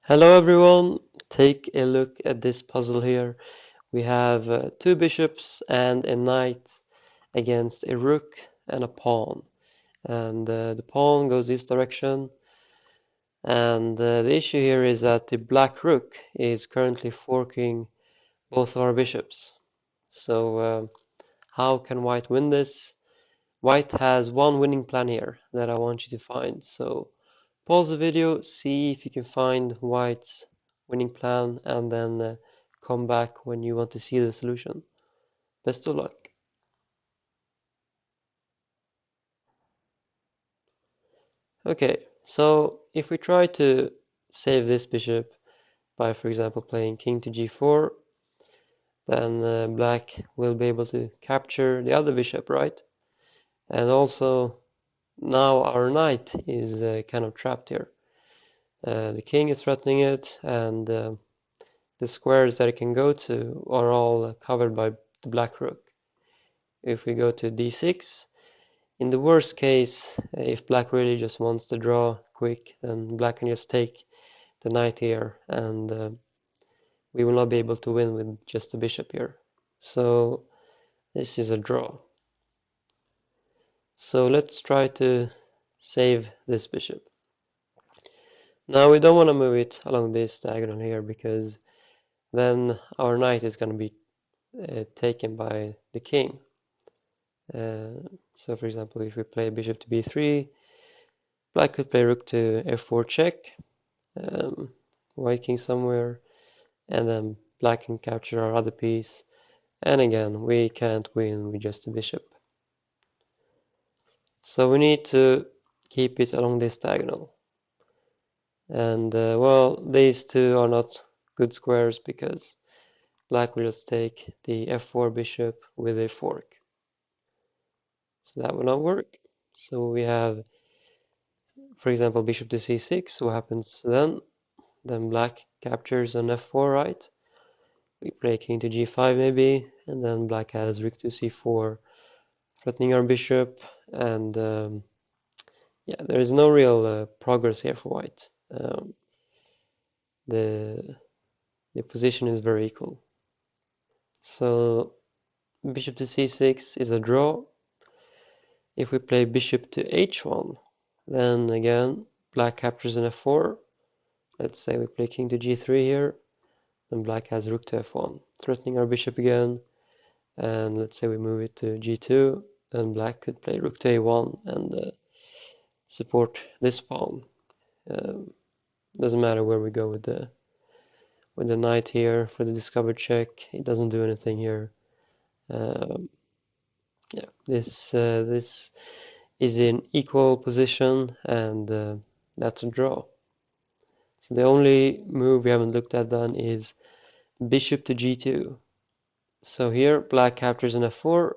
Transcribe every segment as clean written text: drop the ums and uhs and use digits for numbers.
Hello everyone, take a look at this puzzle here. We have two bishops and a knight against a rook and a pawn. And the pawn goes this direction. And the issue here is that the black rook is currently forking both of our bishops. So how can white win this? White has one winning plan here that I want you to find. So pause the video, see if you can find white's winning plan, and then come back when you want to see the solution. Best of luck. Okay, so if we try to save this bishop by, for example, playing king to g4, then black will be able to capture the other bishop, right? And also, now our knight is kind of trapped here. The king is threatening it, and the squares that it can go to are all covered by the black rook. If we go to d6, in the worst case, if black really just wants to draw quick, then black can just take the knight here, and we will not be able to win with just the bishop here. So this is a draw. So let's try to save this bishop. Now we don't want to move it along this diagonal here, because then our knight is going to be taken by the king. So for example, if we play bishop to b3, black could play rook to f4 check, white king somewhere, and then black can capture our other piece, and again we can't win with just a bishop. So we need to keep it along this diagonal. And well, these two are not good squares because black will just take the f4 bishop with a fork. So that will not work. So we have, for example, bishop to c6. What happens then? Then black captures on f4, right? We play king to g5 maybe, and then black has rook to c4, threatening our bishop, and yeah, there is no real progress here for white. The position is very equal. So bishop to c6 is a draw. If we play bishop to h1, then again black captures an f4. Let's say we play king to g3 here, then black has rook to f1, threatening our bishop again. And let's say we move it to g2, then black could play rook to a1 and support this pawn. Doesn't matter where we go with the knight here for the discovered check. It doesn't do anything here. Yeah, this is in equal position, and that's a draw. So the only move we haven't looked at then is bishop to g2. So here black captures an f4.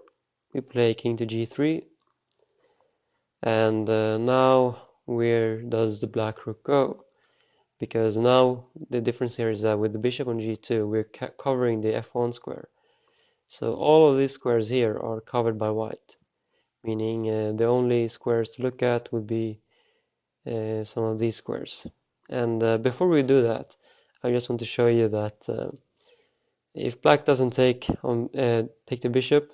We play king to g3. And now where does the black rook go? Because now the difference here is that with the bishop on g2, we're covering the f1 square. So all of these squares here are covered by white, meaning the only squares to look at would be some of these squares. And before we do that, I just want to show you that if black doesn't take the bishop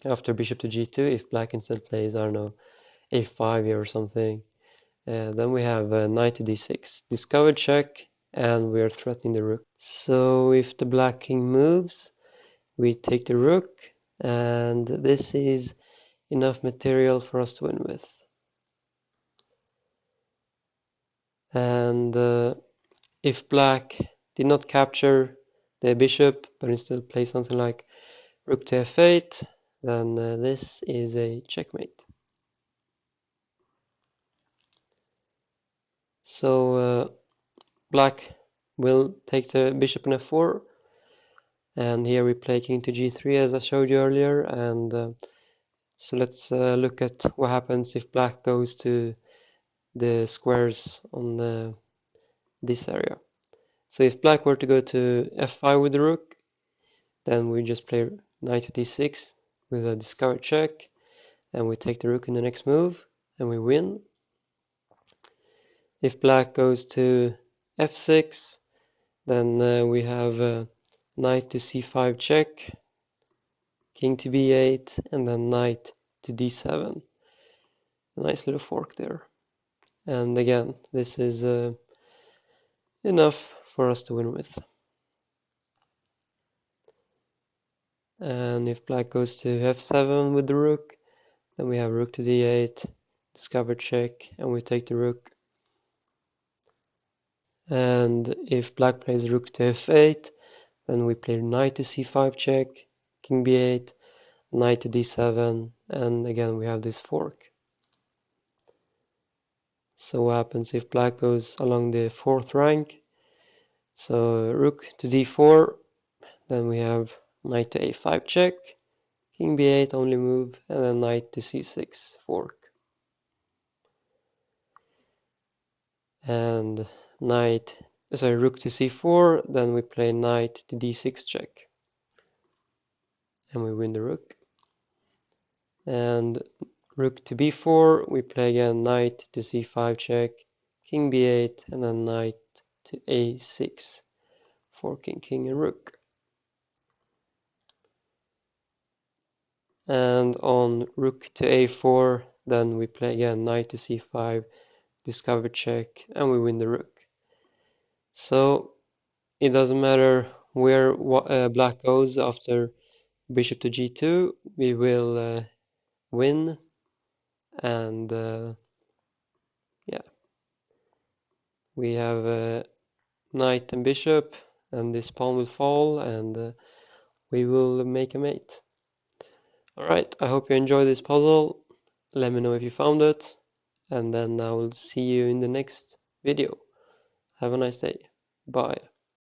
after bishop to g2, if black instead plays, I don't know, a5 here or something, then we have knight to d6, discovered check, and we're threatening the rook. So if the black king moves, we take the rook, and this is enough material for us to win with. And if black did not capture the bishop, but instead play something like rook to f8, then this is a checkmate. So black will take the bishop on f4, and here we play king to g3 as I showed you earlier. And so let's look at what happens if black goes to the squares on this area. So if black were to go to f5 with the rook, then we just play knight to d6 with a discovered check, and we take the rook in the next move, and we win. If black goes to f6, then we have knight to c5 check, king to b8, and then knight to d7. A nice little fork there. And again, this is enough for us to win with. And if black goes to f7 with the rook, then we have rook to d8, discover check, and we take the rook. And if black plays rook to f8, then we play knight to c5 check, king b8, knight to d7, and again we have this fork. So what happens if black goes along the fourth rank? So rook to d4, then we have knight to a5 check, king b8 only move, and then knight to c6 fork. And rook to c4, then we play knight to d6 check, and we win the rook. And rook to b4, we play again knight to c5 check, king b8, and then knight to a6, forking king and rook. And on rook to a4, then we play again knight to c5, discover check, and we win the rook. So it doesn't matter where black goes after bishop to g2, we will win. And yeah, we have knight and bishop, and this pawn will fall, and we will make a mate. Alright, I hope you enjoyed this puzzle. Let me know if you found it, and then I will see you in the next video. Have a nice day. Bye.